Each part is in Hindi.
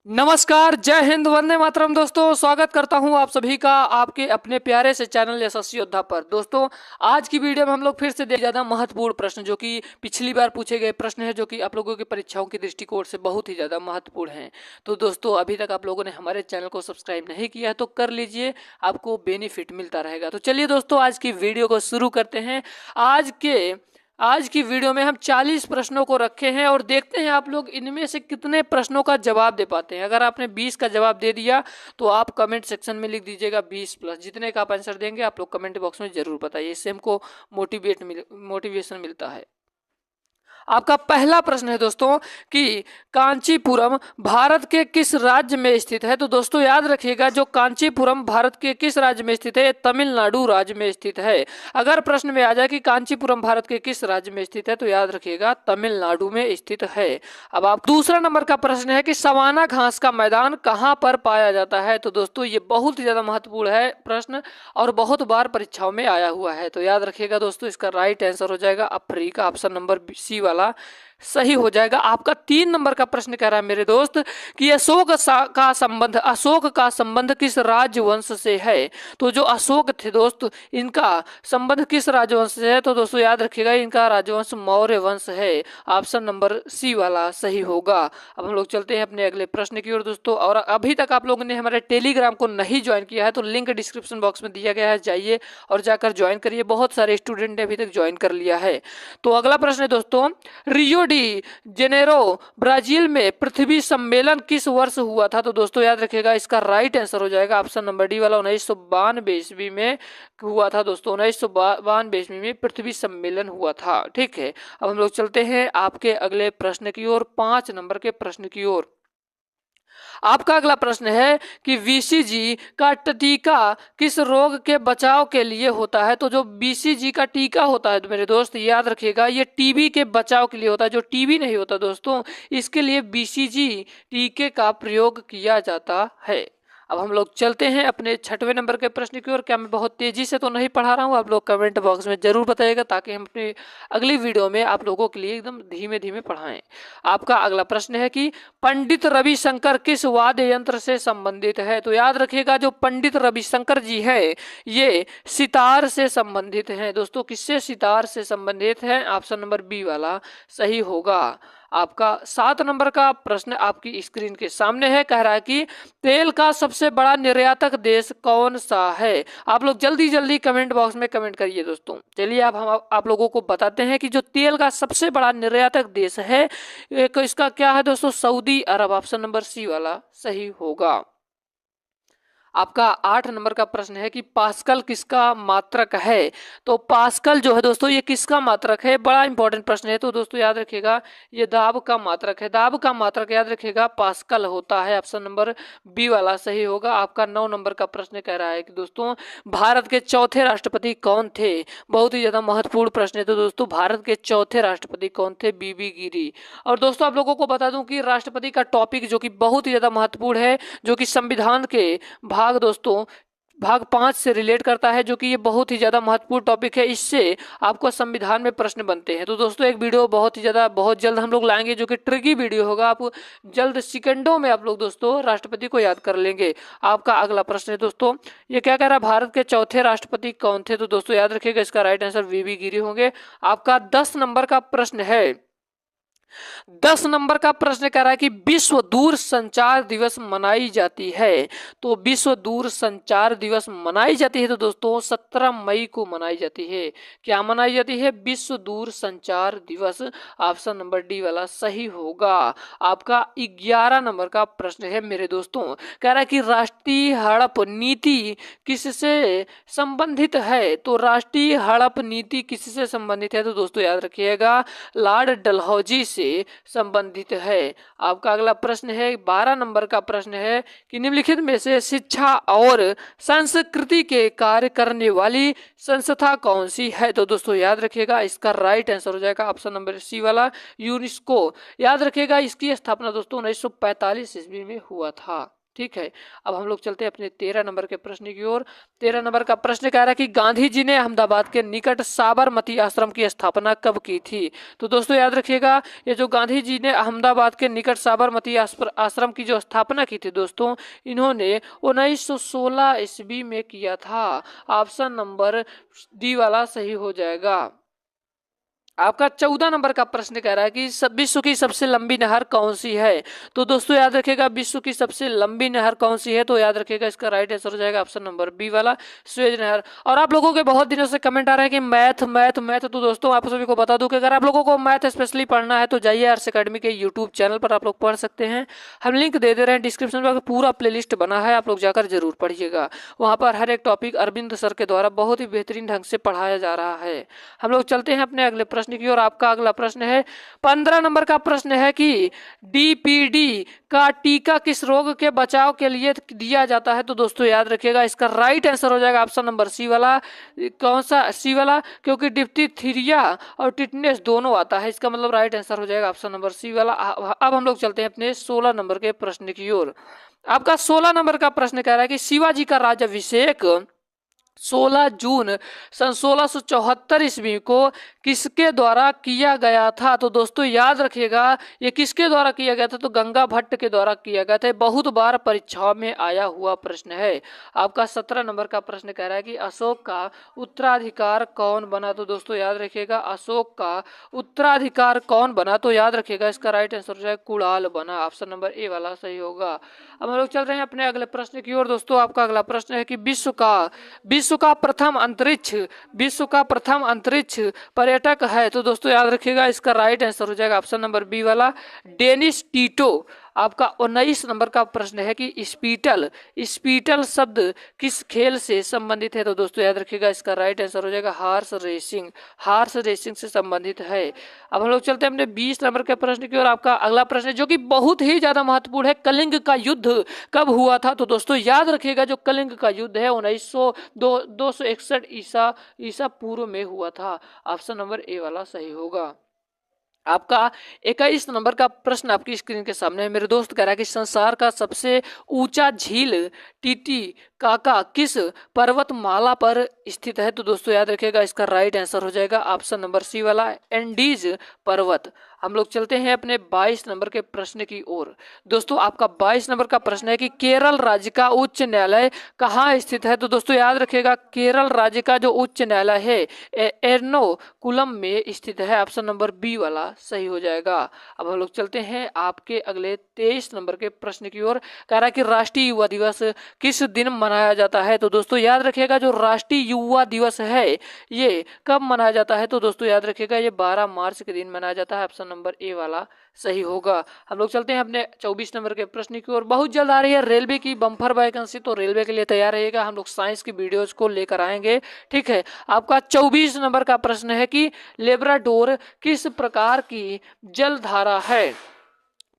नमस्कार, जय हिंद, वंदे मातरम। दोस्तों, स्वागत करता हूं आप सभी का आपके अपने प्यारे से चैनल यशस्वी योद्धा पर। दोस्तों, आज की वीडियो में हम लोग फिर से ज़्यादा महत्वपूर्ण प्रश्न जो कि पिछली बार पूछे गए प्रश्न है, जो कि आप लोगों की परीक्षाओं की दृष्टिकोण से बहुत ही ज़्यादा महत्वपूर्ण हैं। तो दोस्तों, अभी तक आप लोगों ने हमारे चैनल को सब्सक्राइब नहीं किया है तो कर लीजिए, आपको बेनिफिट मिलता रहेगा। तो चलिए दोस्तों, आज की वीडियो को शुरू करते हैं। आज की वीडियो में हम 40 प्रश्नों को रखे हैं और देखते हैं आप लोग इनमें से कितने प्रश्नों का जवाब दे पाते हैं। अगर आपने 20 का जवाब दे दिया तो आप कमेंट सेक्शन में लिख दीजिएगा 20 प्लस। जितने का आप आंसर देंगे आप लोग कमेंट बॉक्स में जरूर बताइए, इससे हमको मोटिवेशन मिलता है। आपका पहला प्रश्न है दोस्तों कि कांचीपुरम भारत के किस राज्य में स्थित है। तो दोस्तों याद रखिएगा, जो कांचीपुरम भारत के किस राज्य में स्थित है, तमिलनाडु राज्य में स्थित है। अगर प्रश्न में आ जाए कि कांचीपुरम भारत के किस राज्य में स्थित है तो याद रखिएगा तमिलनाडु में स्थित है। अब आप दूसरा नंबर का प्रश्न है कि सवाना घास का मैदान कहाँ पर पाया जाता है। तो दोस्तों ये बहुत ही ज्यादा महत्वपूर्ण है प्रश्न और बहुत बार परीक्षाओं में आया हुआ है। तो याद रखिएगा दोस्तों, इसका राइट आंसर हो जाएगा अफ्रीका, ऑप्शन नंबर सी वाला सही हो जाएगा। आपका 3 नंबर का प्रश्न कह रहा है मेरे दोस्त कि अशोक का संबंध किस राजवंश से है। तो जो अशोक थे दोस्त, इनका संबंध किस राजवंश से है। तो दोस्तों याद रखिएगा, इनका राजवंश मौर्य वंश है, ऑप्शन नंबर सी वाला सही होगा। अब हम लोग चलते हैं अपने अगले प्रश्न की ओर दोस्तों। और अभी तक आप लोगों ने हमारे टेलीग्राम को नहीं ज्वाइन किया है तो लिंक डिस्क्रिप्शन बॉक्स में दिया गया है, जाइए और जाकर ज्वाइन करिए। बहुत सारे स्टूडेंट ने अभी तक ज्वाइन कर लिया है। तो अगला प्रश्न है दोस्तों, रियो डी जेनेरो ब्राजील में पृथ्वी सम्मेलन किस वर्ष हुआ था। तो दोस्तों याद रखिएगा, इसका राइट आंसर हो जाएगा ऑप्शन नंबर डी वाला 1992 ईस्वी में हुआ था दोस्तों। 1992 ईस्वी में पृथ्वी सम्मेलन हुआ था। ठीक है, अब हम लोग चलते हैं आपके अगले प्रश्न की ओर, 5 नंबर के प्रश्न की ओर। आपका अगला प्रश्न है कि बीसीजी का टीका किस रोग के बचाव के लिए होता है। तो जो बीसीजी का टीका होता है तो मेरे दोस्त याद रखिएगा, ये टीबी के बचाव के लिए होता है। जो टीबी नहीं होता दोस्तों, इसके लिए बीसीजी टीके का प्रयोग किया जाता है। अब हम लोग चलते हैं अपने 6वें नंबर के प्रश्न की ओर। क्या मैं बहुत तेजी से तो नहीं पढ़ा रहा हूँ, आप लोग कमेंट बॉक्स में जरूर बताइएगा ताकि हम अपनी अगली वीडियो में आप लोगों के लिए एकदम धीमे धीमे पढ़ाएं। आपका अगला प्रश्न है कि पंडित रविशंकर किस वाद्य यंत्र से संबंधित है। तो याद रखिएगा, जो पंडित रविशंकर जी है ये सितार से संबंधित हैं दोस्तों। किससे? सितार से संबंधित है, ऑप्शन नंबर बी वाला सही होगा। आपका 7 नंबर का प्रश्न आपकी स्क्रीन के सामने है, कह रहा है कि तेल का सबसे बड़ा निर्यातक देश कौन सा है। आप लोग जल्दी जल्दी कमेंट बॉक्स में कमेंट करिए दोस्तों। चलिए अब हम आप लोगों को बताते हैं कि जो तेल का सबसे बड़ा निर्यातक देश है एक इसका क्या है दोस्तों, सऊदी अरब, ऑप्शन नंबर सी वाला सही होगा। आपका 8 नंबर का प्रश्न है कि पास्कल किसका मात्रक है। तो पास्कल जो है दोस्तों ये किसका मात्रक है, बड़ा इंपॉर्टेंट प्रश्न है। तो दोस्तों याद रखिएगा, ये दाब का मात्रक है। दाब का मात्रक याद रखिएगा पास्कल होता है, ऑप्शन नंबर बी वाला सही होगा। आपका 9 नंबर का प्रश्न कह रहा है कि दोस्तों भारत के चौथे राष्ट्रपति कौन थे। बहुत ही ज्यादा महत्वपूर्ण प्रश्न है। तो दोस्तों भारत के चौथे राष्ट्रपति कौन थे, बीबी गिरी। और दोस्तों आप लोगों को बता दूं कि राष्ट्रपति का टॉपिक जो कि बहुत ही ज्यादा महत्वपूर्ण है, जो कि संविधान के भाग 5 से रिलेट करता है, जो कि ये बहुत ही ज्यादा महत्वपूर्ण टॉपिक है। इससे आपको संविधान में प्रश्न बनते हैं। तो दोस्तों एक वीडियो बहुत जल्द हम लोग लाएंगे, जो कि ट्रिकी वीडियो होगा। आप जल्द सेकंडों में आप लोग दोस्तों राष्ट्रपति को याद कर लेंगे। आपका अगला प्रश्न है दोस्तों, ये क्या कह रहा है, भारत के चौथे राष्ट्रपति कौन थे। तो दोस्तों याद रखिएगा, इसका राइट आंसर वीवी गिरी होंगे। आपका 10 नंबर का प्रश्न है, 10 नंबर का प्रश्न कह रहा है कि विश्व दूर संचार दिवस मनाई जाती है। तो विश्व दूर संचार दिवस मनाई जाती है तो दोस्तों 17 मई को मनाई जाती है। क्या मनाई जाती है, विश्व दूर संचार दिवस, ऑप्शन नंबर डी वाला सही होगा। आपका 11 नंबर का प्रश्न है मेरे दोस्तों, कह रहा है कि राष्ट्रीय हड़प नीति किससे संबंधित है। तो राष्ट्रीय हड़प नीति किससे संबंधित है। तो दोस्तों याद रखिएगा, लॉर्ड डलहौजी से संबंधित है। आपका अगला प्रश्न है, 12 नंबर का प्रश्न है कि निम्नलिखित में से शिक्षा और संस्कृति के कार्य करने वाली संस्था कौन सी है। तो दोस्तों याद रखिएगा, इसका राइट आंसर हो जाएगा ऑप्शन नंबर सी वाला यूनेस्को। याद रखिएगा, इसकी स्थापना दोस्तों 1945 ईस्वी में हुआ था। ठीक है। अब हम लोग चलते हैं अपने 13 नंबर के प्रश्न की ओर। 13 नंबर का प्रश्न कह रहा है कि गांधी जी ने अहमदाबाद के निकट साबरमती आश्रम की स्थापना कब की थी? तो दोस्तों याद रखिएगा, ये जो गांधी जी ने अहमदाबाद के निकट साबरमती आश्रम की जो स्थापना की थी दोस्तों, इन्होंने 1916 ईस्वी में किया था। ऑप्शन नंबर डी वाला सही हो जाएगा। आपका 14 नंबर का प्रश्न कह रहा है कि विश्व की सबसे लंबी नहर कौन सी है? तो दोस्तों याद रखिएगा, विश्व की सबसे लंबी नहर कौन सी है? तो याद रखिएगा, इसका राइट आंसर हो जाएगा ऑप्शन नंबर बी वाला, स्वेज नहर। और आप लोगों के बहुत दिनों से कमेंट आ रहे हैं कि मैथ मैथ मैथ, तो दोस्तों आप सभी को बता दूं कि अगर आप लोगों को मैथ स्पेशली पढ़ना है तो जाइए आर्ट्स अकेडमी के यूट्यूब चैनल पर, आप लोग पढ़ सकते हैं। हम लिंक दे रहे हैं डिस्क्रिप्शन में, पूरा प्ले बना है, आप लोग जाकर जरूर पढ़िएगा। वहाँ पर हर एक टॉपिक अरविंद सर के द्वारा बहुत ही बेहतरीन ढंग से पढ़ाया जा रहा है। हम लोग चलते हैं अपने अगले प्रश्न की ओर। आपका अगला प्रश्न है 15 नंबर का प्रश्न है कि डीपीडी का टीका किस रोग के बचाव के लिए दिया जाता है? तो दोस्तों याद रखिएगा, इसका राइट आंसर हो जाएगा ऑप्शन नंबर सी वाला। कौन सा सी वाला? क्योंकि डिप्थीरिया और टिटनेस दोनों आता है, इसका मतलब राइट आंसर हो जाएगा ऑप्शन नंबर सी वाला। अब हम लोग चलते हैं अपने 16 नंबर के प्रश्न की ओर। आपका 16 नंबर का प्रश्न कह रहा है कि शिवाजी का राज्याभिषेक 16 जून सन 1674 ईस्वी को किसके द्वारा किया गया था? तो दोस्तों याद रखिएगा, ये किसके द्वारा किया गया था? तो गंगा भट्ट के द्वारा किया गया था। बहुत बार परीक्षाओं में आया हुआ प्रश्न है। आपका 17 नंबर का प्रश्न कह रहा है कि अशोक का उत्तराधिकार कौन बना? तो दोस्तों याद रखिएगा, अशोक का उत्तराधिकार कौन बना? तो याद रखिएगा, इसका राइट आंसर हो जाएगा कुणाल बना। ऑप्शन नंबर ए वाला सही होगा। अब हम लोग चल रहे हैं अपने अगले प्रश्न की ओर। दोस्तों आपका अगला प्रश्न है कि विश्व का प्रथम अंतरिक्ष पर्यटक है? तो दोस्तों याद रखिएगा, इसका राइट आंसर हो जाएगा ऑप्शन नंबर बी वाला, डेनिस टीटो। आपका 19 नंबर का प्रश्न है कि स्पीटल शब्द किस खेल से संबंधित है? तो दोस्तों याद रखिएगा, इसका राइट आंसर हो जाएगा हार्स रेसिंग से संबंधित है। अब हम लोग चलते हैं अपने 20 नंबर के प्रश्न की ओर। आपका अगला प्रश्न है जो कि बहुत ही ज्यादा महत्वपूर्ण है, कलिंग का युद्ध कब हुआ था? तो दोस्तों याद रखिएगा, जो कलिंग का युद्ध है 261 ईसा पूर्व में हुआ था। ऑप्शन नंबर ए वाला सही होगा। आपका 21 नंबर का प्रश्न आपकी स्क्रीन के सामने है। मेरे दोस्त कह रहा है कि संसार का सबसे ऊंचा झील टीटीकाका किस पर्वतमाला पर स्थित है? तो दोस्तों याद रखिएगा, इसका राइट आंसर हो जाएगा ऑप्शन नंबर सी वाला, एंडीज पर्वत। हम लोग चलते हैं अपने 22 नंबर के प्रश्न की ओर। दोस्तों आपका 22 नंबर का प्रश्न है कि केरल राज्य का उच्च न्यायालय कहाँ स्थित है? तो दोस्तों याद रखिएगा, केरल राज्य का जो उच्च न्यायालय है एर्नाकुलम में स्थित है। ऑप्शन नंबर बी वाला सही हो जाएगा। अब हम लोग चलते हैं आपके अगले 23 नंबर के प्रश्न की ओर। कह रहा है कि राष्ट्रीय युवा दिवस किस दिन मनाया जाता है? तो दोस्तों याद रखिएगा, जो राष्ट्रीय युवा दिवस है ये कब मनाया जाता है? तो दोस्तों याद रखिएगा, ये 12 मार्च के दिन मनाया जाता है। ऑप्शन नंबर ए वाला सही होगा। हम लोग चलते हैं अपने 24 नंबर के प्रश्न की ओर। बहुत जल्द आ रही है रेलवे की बम्पर वैकेंसी, तो रेलवे के लिए तैयार रहिएगा। हम लोग साइंस की वीडियोज को लेकर आएंगे, ठीक है। आपका 24 नंबर का प्रश्न है कि लेब्राडोर किस प्रकार की जलधारा है?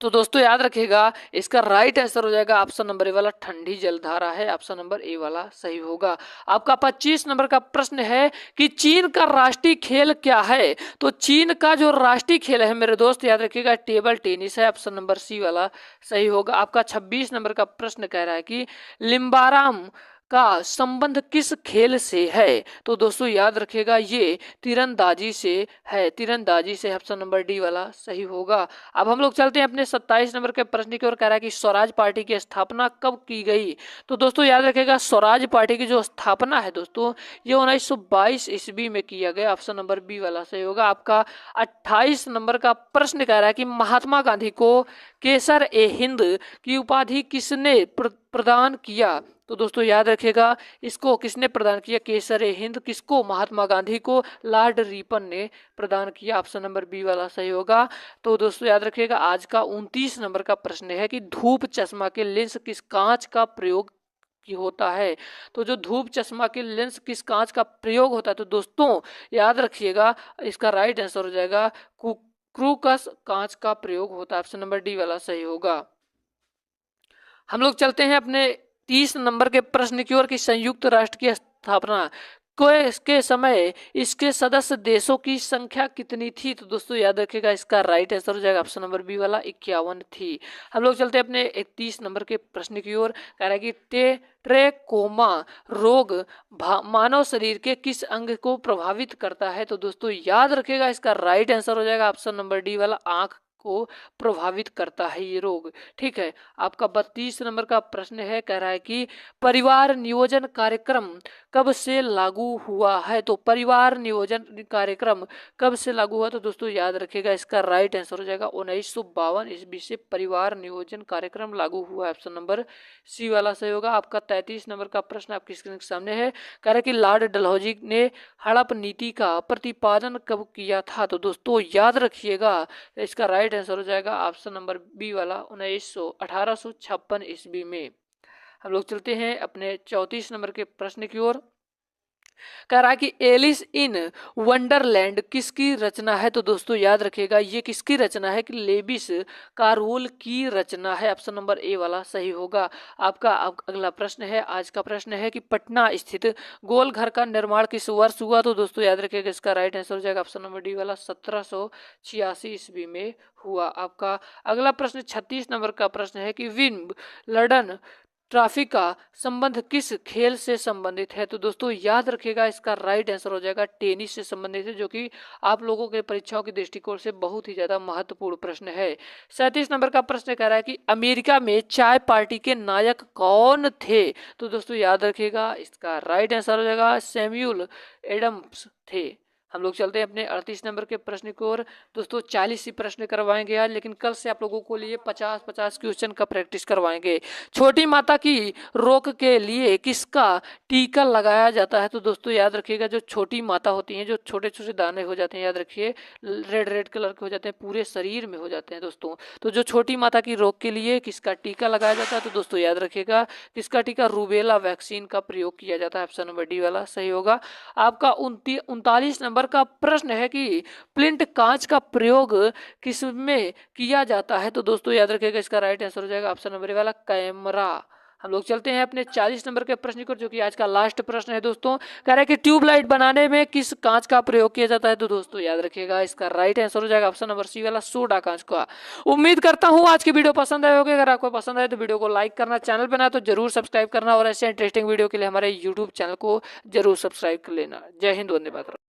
तो दोस्तों याद रखिएगा, इसका राइट आंसर हो जाएगा ऑप्शन नंबर ए वाला, ठंडी जलधारा है। ऑप्शन नंबर ए वाला सही होगा। आपका 25 नंबर का प्रश्न है कि चीन का राष्ट्रीय खेल क्या है? तो चीन का जो राष्ट्रीय खेल है मेरे दोस्त याद रखिएगा, टेबल टेनिस है। ऑप्शन नंबर सी वाला सही होगा। आपका 26 नंबर का प्रश्न कह रहा है कि लिम्बाराम का संबंध किस खेल से है? तो दोस्तों याद रखिएगा, ये तीरंदाजी से है, तीरंदाजी से। ऑप्शन नंबर डी वाला सही होगा। अब हम लोग चलते हैं अपने 27 नंबर के प्रश्न की ओर। कह रहा है कि स्वराज पार्टी की स्थापना कब की गई? तो दोस्तों याद रखिएगा, स्वराज पार्टी की जो स्थापना है दोस्तों, ये 1922 ईस्वी में किया गया। ऑप्शन नंबर बी वाला सही होगा। आपका 28 नंबर का प्रश्न कह रहा है कि महात्मा गांधी को केसर ए हिंद की उपाधि किसने प्रदान किया? तो दोस्तों याद रखिएगा, इसको किसने प्रदान किया? केसर ए हिंद किसको? महात्मा गांधी को लॉर्ड रिपन ने प्रदान किया। ऑप्शन नंबर बी वाला सही होगा। तो दोस्तों याद रखिएगा, आज का 29 नंबर का प्रश्न है कि धूप चश्मा के लेंस किस कांच का प्रयोग की होता है? तो जो धूप चश्मा के लेंस किस कांच का प्रयोग होता है? तो दोस्तों याद रखिएगा, इसका राइट आंसर हो जाएगा क्रूकस कांच का प्रयोग होता है। ऑप्शन नंबर डी वाला सही होगा। हम लोग चलते हैं अपने 30 नंबर के प्रश्न की ओर कि संयुक्त राष्ट्र की स्थापना के समय इसके सदस्य देशों की संख्या कितनी थी? तो दोस्तों याद रखिएगा, इसका राइट आंसर हो जाएगा ऑप्शन नंबर बी वाला 51 थी। हम लोग चलते हैं अपने 31 नंबर के प्रश्न की ओर। कह रहा है कि ट्रेकोमा रोग मानव शरीर के किस अंग को प्रभावित करता है? तो दोस्तों याद रखिएगा, इसका राइट आंसर हो जाएगा ऑप्शन नंबर डी वाला, आंख को प्रभावित करता है ये रोग। ठीक है, आपका 32 नंबर का प्रश्न है, कह रहा है कि परिवार नियोजन कार्यक्रम कब से लागू हुआ है? तो परिवार नियोजन कार्यक्रम कब से लागू हुआ? तो दोस्तों याद रखिएगा, इसका राइट आंसर हो जाएगा 1952 ईस्वी से परिवार नियोजन कार्यक्रम लागू हुआ है। ऑप्शन नंबर सी वाला सही होगा। आपका 33 नंबर का प्रश्न आपकी स्क्रीन के सामने है, कह रहा है कि लॉर्ड डलहौजी ने हड़प नीति का प्रतिपादन कब किया था? तो दोस्तों याद रखिएगा, इसका राइट आंसर हो जाएगा ऑप्शन नंबर बी वाला 1856 ईस्वी में। हम लोग चलते हैं अपने 34 नंबर के प्रश्न की ओर। कह रहा है कि एलिस इन वंडरलैंड किसकी रचना है? तो दोस्तों याद रखिएगा, ये किसकी रचना है? कि लेविस कार्रोल की रचना है। ऑप्शन नंबर ए वाला सही होगा। आपका अगला प्रश्न है, आज का प्रश्न है कि पटना स्थित गोल घर का निर्माण किस वर्ष हुआ? तो दोस्तों याद रखिएगा, इसका राइट आंसर हो जाएगा ऑप्शन नंबर डी वाला, 1786 ईस्वी में हुआ। आपका अगला प्रश्न 36 नंबर का प्रश्न है कि विंबलडन ट्रॉफी का संबंध किस खेल से संबंधित है? तो दोस्तों याद रखिएगा, इसका राइट आंसर हो जाएगा टेनिस से संबंधित है, जो कि आप लोगों के परीक्षाओं के दृष्टिकोण से बहुत ही ज्यादा महत्वपूर्ण प्रश्न है। 37 नंबर का प्रश्न कह रहा है कि अमेरिका में चाय पार्टी के नायक कौन थे? तो दोस्तों याद रखिएगा, इसका राइट आंसर हो जाएगा सैमुअल एडम्स थे। हम लोग चलते हैं अपने 38 नंबर के प्रश्न की ओर। दोस्तों 40 ही प्रश्न करवाएंगे आज, लेकिन कल से आप लोगों को लिए 50-50 क्वेश्चन का प्रैक्टिस करवाएंगे। छोटी माता की रोग के लिए किसका टीका लगाया जाता है? तो दोस्तों याद रखिएगा, जो छोटी माता होती हैं, जो छोटे छोटे दाने हो जाते हैं, याद रखिए रेड रेड कलर के हो जाते हैं, पूरे शरीर में हो जाते हैं दोस्तों। तो जो छोटी माता की रोग के लिए किसका टीका लगाया जाता है? तो दोस्तों याद रखिएगा, किसका टीका? रूबेला वैक्सीन का प्रयोग किया जाता है। ऑप्शन नंबर डी वाला सही होगा। आपका 39 नंबर का प्रश्न है कि प्लिंट कांच का प्रयोग किस में किया जाता है? तो दोस्तों याद रखिएगा, इसका राइट आंसर हो जाएगा ऑप्शन नंबर वाला, कैमरा। हम लोग चलते हैं अपने 40 नंबर के प्रश्न को, जो कि आज का लास्ट प्रश्न है दोस्तों। कह रहा है कि ट्यूबलाइट बनाने में किस कांच का प्रयोग किया जाता है? तो दोस्तों याद रखिएगा, इसका राइट आंसर हो जाएगा ऑप्शन नंबर सी वाला, सोडा कांच का। उम्मीद करता हूं आज की वीडियो पसंद आए होगी। अगर आपको पसंद आए तो वीडियो को लाइक करना, चैनल पर ना तो जरूर सब्सक्राइब करना, और ऐसे इंटरेस्टिंग वीडियो के लिए हमारे यूट्यूब चैनल को जरूर सब्सक्राइब कर लेना। जय हिंद, वंदे मातरम।